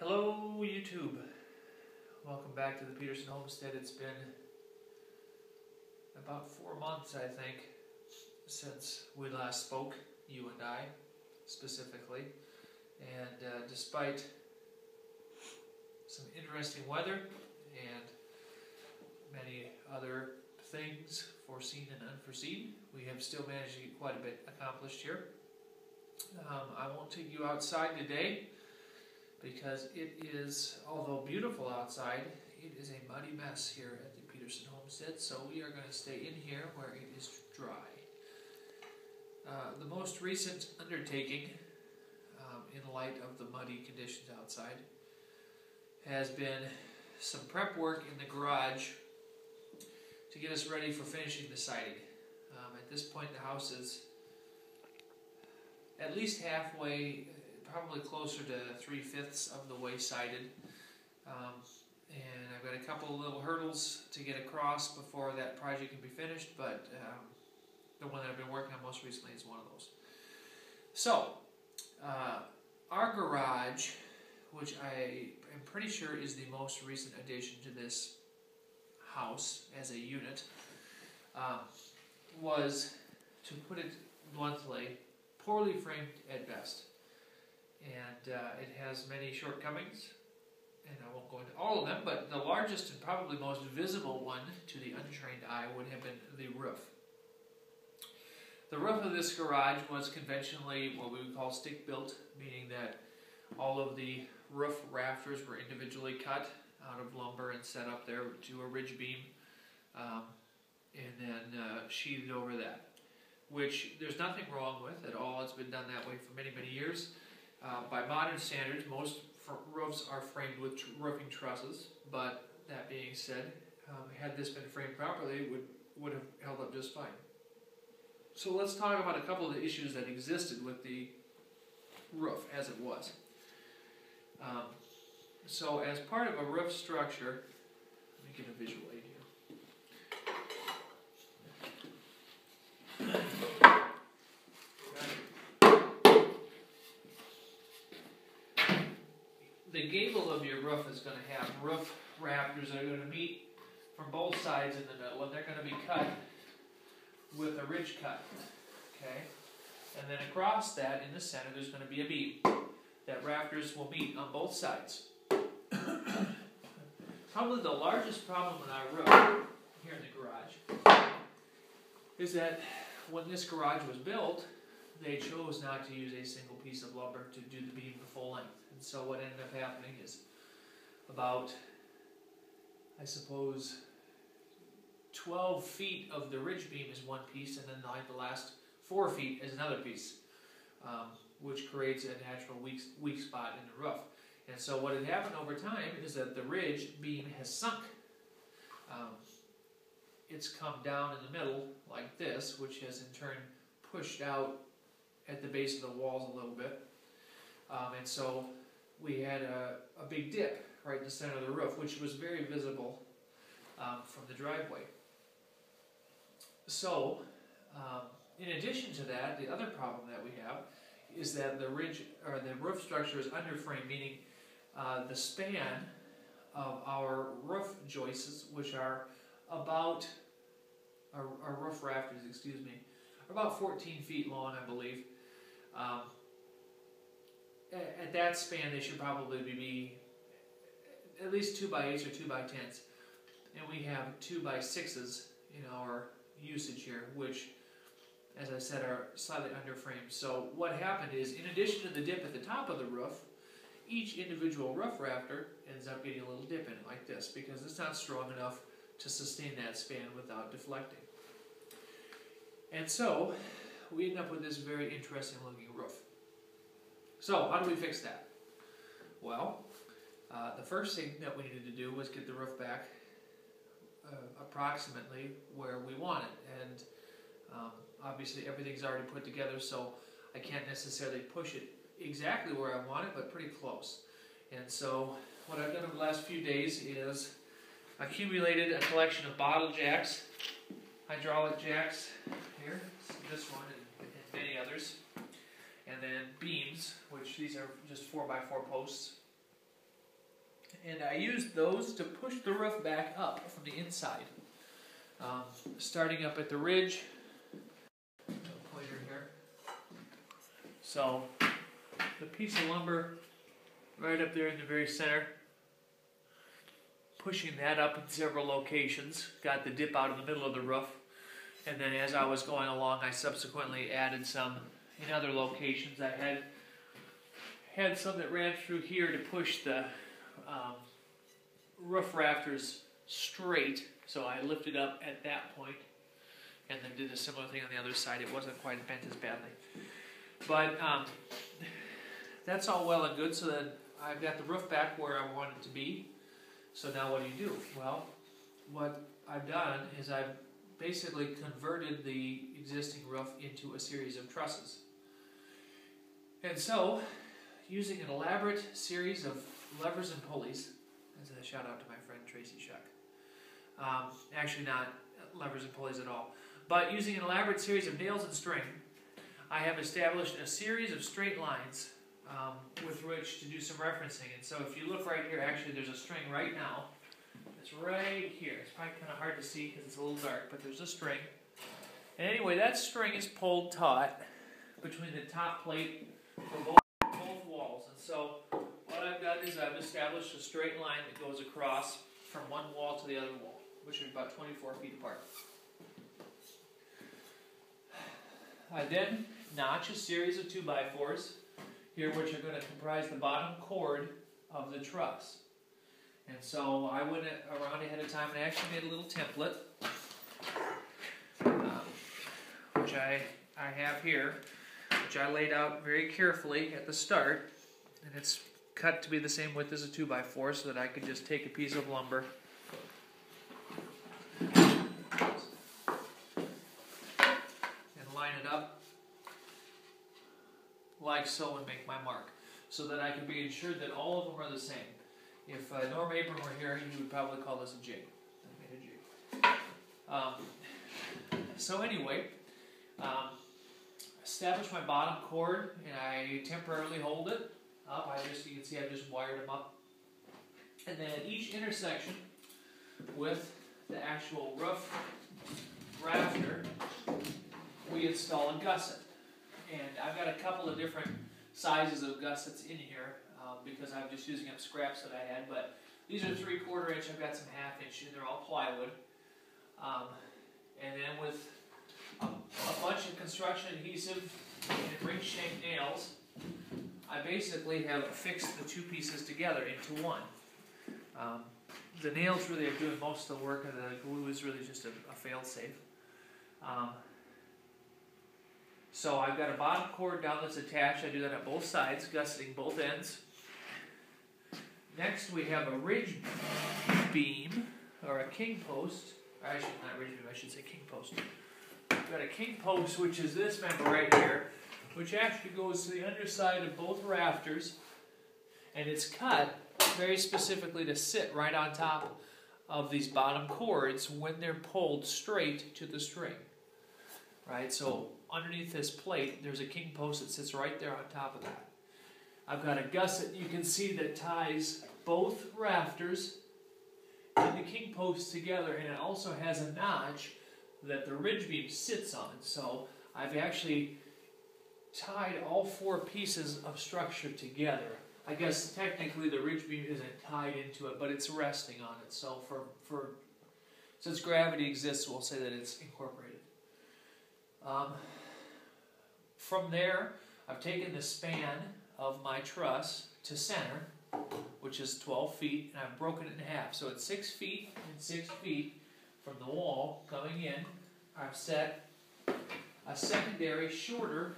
Hello YouTube, welcome back to the Peterson Homestead. It's been about 4 months, I think, since we last spoke, you and I specifically, and despite some interesting weather and many other things foreseen and unforeseen, we have still managed to get quite a bit accomplished here. I won't take you outside today, because it is, although beautiful outside, it is a muddy mess here at the Peterson Homestead, so we are going to stay in here where it is dry. The most recent undertaking, in light of the muddy conditions outside, has been some prep work in the garage to get us ready for finishing the siding. At this point, the house is at least halfway, probably closer to 3/5 of the way sided, and I've got a couple of little hurdles to get across before that project can be finished, but the one that I've been working on most recently is one of those. So, our garage, which I am pretty sure is the most recent addition to this house as a unit, was, to put it bluntly, poorly framed at best. And it has many shortcomings, and I won't go into all of them, but the largest and probably most visible one to the untrained eye would have been the roof. The roof of this garage was conventionally what we would call stick-built, meaning that all of the roof rafters were individually cut out of lumber and set up there to a ridge beam, and then sheathed over that, which there's nothing wrong with at all. It's been done that way for many, many years. By modern standards, most roofs are framed with roofing trusses, but that being said, had this been framed properly, it would have held up just fine. So let's talk about a couple of the issues that existed with the roof as it was. So as part of a roof structure, let me get a visual aid here. The gable of your roof is going to have roof rafters that are going to meet from both sides in the middle, and they're going to be cut with a ridge cut, okay? And then across that, in the center, there's going to be a beam that rafters will meet on both sides. Probably the largest problem with our roof here in the garage is that when this garage was built, they chose not to use a single piece of lumber to do the beam the full length. And so what ended up happening is about, I suppose, 12 feet of the ridge beam is one piece, and then like the last 4 feet is another piece, which creates a natural weak spot in the roof. And so what had happened over time is that the ridge beam has sunk. It's come down in the middle like this, which has in turn pushed out at the base of the walls a little bit. And so we had a big dip right in the center of the roof, which was very visible from the driveway. So, in addition to that, the other problem that we have is that the roof structure is underframe, meaning the span of our roof joists, which are about, our roof rafters, excuse me, are about 14 feet long, I believe. At that span, they should probably be at least 2x8s or 2x10s, and we have 2x6s in our usage here, which, as I said, are slightly underframed. So what happened is, in addition to the dip at the top of the roof, each individual roof rafter ends up getting a little dip in it like this, because it's not strong enough to sustain that span without deflecting. And so we end up with this very interesting looking roof. So how do we fix that? Well, the first thing that we needed to do was get the roof back approximately where we want it. And obviously everything's already put together, so I can't necessarily push it exactly where I want it, but pretty close. And so what I've done over the last few days is accumulated a collection of bottle jacks, hydraulic jacks here, so this one and many others, and then beams, which these are just 4x4 posts, And I used those to push the roof back up from the inside. Starting up at the ridge, pointer here. So the piece of lumber right up there in the very center, pushing that up in several locations, got the dip out in the middle of the roof. And then as I was going along, I subsequently added some in other locations. I had some that ran through here to push the roof rafters straight, so I lifted up at that point and then did a similar thing on the other side. It wasn't quite bent as badly. But that's all well and good, so then I've got the roof back where I want it to be. So now what do? Well, what I've done is I've basically converted the existing roof into a series of trusses. And so, using an elaborate series of levers and pulleys, as a shout out to my friend Tracy Shuck. Actually not levers and pulleys at all, but using an elaborate series of nails and string, I have established a series of straight lines with which to do some referencing. And so if you look right here, actually there's a string right now. It's right here. It's probably kind of hard to see because it's a little dark, but there's a string. And anyway, that string is pulled taut between the top plate for both walls. And so what I've done is I've established a straight line that goes across from one wall to the other wall, which are about 24 feet apart. I then notch a series of 2x4s here, which are going to comprise the bottom chord of the truss. And so I went around ahead of time and actually made a little template, which I have here, which I laid out very carefully at the start. And it's cut to be the same width as a 2x4 so that I could just take a piece of lumber and line it up like so and make my mark so that I can be ensured that all of them are the same. If Norm Abram were here, he would probably call this a jig. I made a jig. So anyway, establish my bottom chord and I temporarily hold it up. You can see I've just wired them up. And then at each intersection with the actual roof rafter, we install a gusset. And I've got a couple of different sizes of gussets in here because I'm just using up scraps that I had. But these are 3/4 inch. I've got some 1/2 inch, and they're all plywood. And then with a bunch of construction adhesive and ring-shaped nails, I basically have fixed the two pieces together into one. The nails really are doing most of the work, and the glue is really just a fail-safe. So I've got a bottom cord down that's attached. I do that on both sides, gusseting both ends. Next we have a ridge beam, or a king post. Or actually not ridge beam, I should say king post. I've got a king post, which is this member right here, which actually goes to the underside of both rafters, and it's cut very specifically to sit right on top of these bottom cords when they're pulled straight to the string. Right, so underneath this plate, there's a king post that sits right there on top of that. I've got a gusset you can see that ties both rafters and the king post together, and it also has a notch that the ridge beam sits on. So I've actually tied all 4 pieces of structure together. I guess technically the ridge beam isn't tied into it, but it's resting on it. So since gravity exists, we'll say that it's incorporated. From there, I've taken the span of my truss to center, which is 12 feet, and I've broken it in half. So it's 6 feet and 6 feet from the wall coming in. I've set a secondary, shorter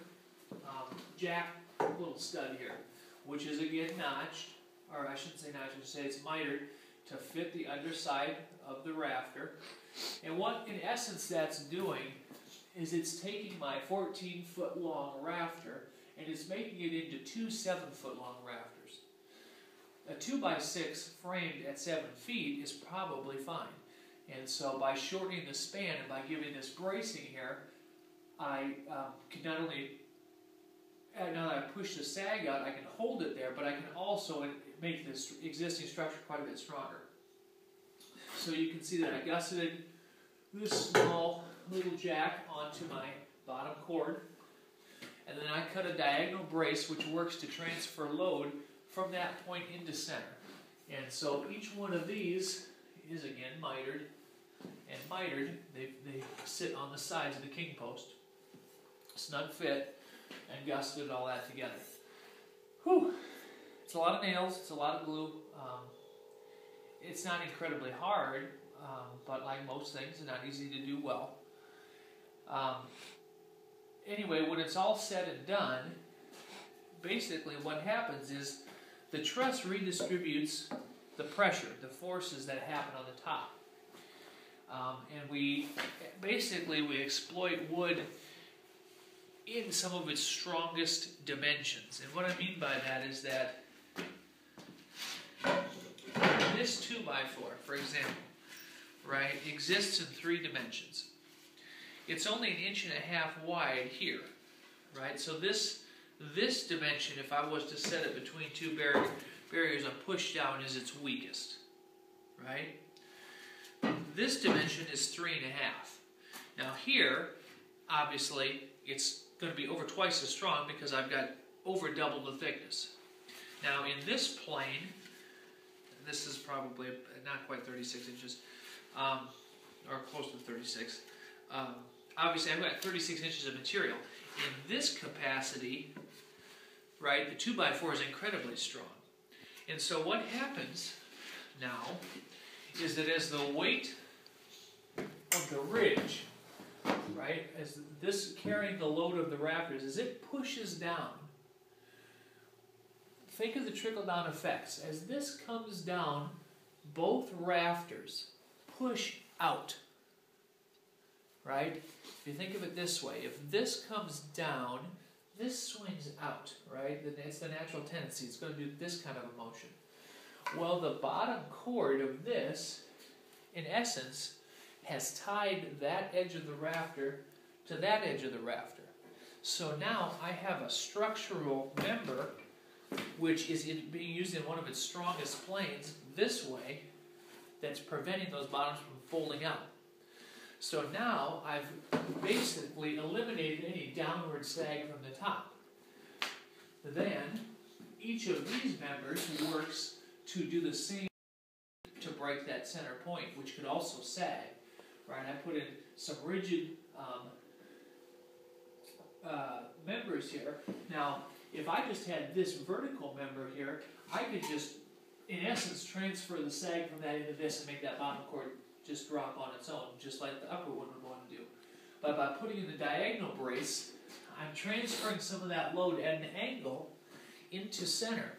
jack little stud here, which is again notched, or I shouldn't say notched, I should say it's mitered to fit the underside of the rafter. And what in essence that's doing is it's taking my 14-foot long rafter and it's making it into 2 7-foot long rafters. A 2x6 framed at 7 feet is probably fine. And so by shortening the span and by giving this bracing here, I can not only now that I push the sag out, I can hold it there, but I can also make this existing structure quite a bit stronger. So you can see that I gusseted this small little jack onto my bottom cord, and then I cut a diagonal brace which works to transfer load from that point into center. And so each one of these is again mitered and mitered. They sit on the sides of the king post, snug fit, and gusseted all that together. Whew! It's a lot of nails, it's a lot of glue. It's not incredibly hard, but like most things, it's not easy to do well. Anyway, when it's all said and done, basically what happens is the truss redistributes the pressure, the forces that happen on the top. And we exploit wood in some of its strongest dimensions. And what I mean by that is that this 2x4, for example, right, exists in 3 dimensions. It's only 1.5 inches wide here, right? So this dimension, if I was to set it between 2 barriers, a push down is its weakest, right? This dimension is 3.5. Now here, obviously, it's going to be over twice as strong because I've got over double the thickness. Now in this plane, this is probably not quite 36 inches, or close to 36. Obviously, I've got 36 inches of material. In this capacity, right, the 2x4 is incredibly strong. And so what happens now is that as the weight of the ridge, right, as this carrying the load of the rafters, as it pushes down, think of the trickle-down effects. As this comes down, both rafters push out, right? If you think of it this way, if this comes down, this swings out, right? It's the natural tendency. It's going to do this kind of a motion. Well, the bottom chord of this, in essence, has tied that edge of the rafter to that edge of the rafter. So now I have a structural member which is being used in one of its strongest planes this way, that's preventing those bottoms from folding out. So now I've basically eliminated any downward sag from the top. Then each of these members works to do the same to break that center point, which could also sag. Right? I put in some rigid members here. Now, if I just had this vertical member here, I could just, in essence, transfer the sag from that into this and make that bottom chord just drop on its own, just like the upper one would want to do. But by putting in the diagonal brace, I'm transferring some of that load at an angle into center.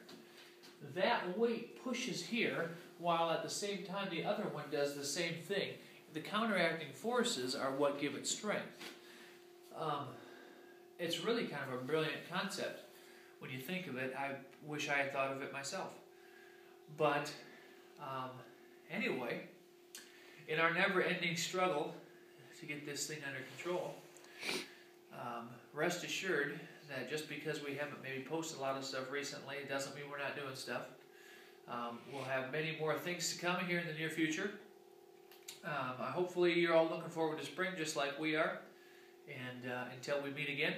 That weight pushes here, while at the same time the other one does the same thing. The counteracting forces are what give it strength. It's really kind of a brilliant concept. When you think of it, I wish I had thought of it myself. But anyway, in our never-ending struggle to get this thing under control, rest assured that just because we haven't maybe posted a lot of stuff recently, it doesn't mean we're not doing stuff. We'll have many more things to come here in the near future. Hopefully you're all looking forward to spring just like we are. And until we meet again,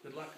good luck.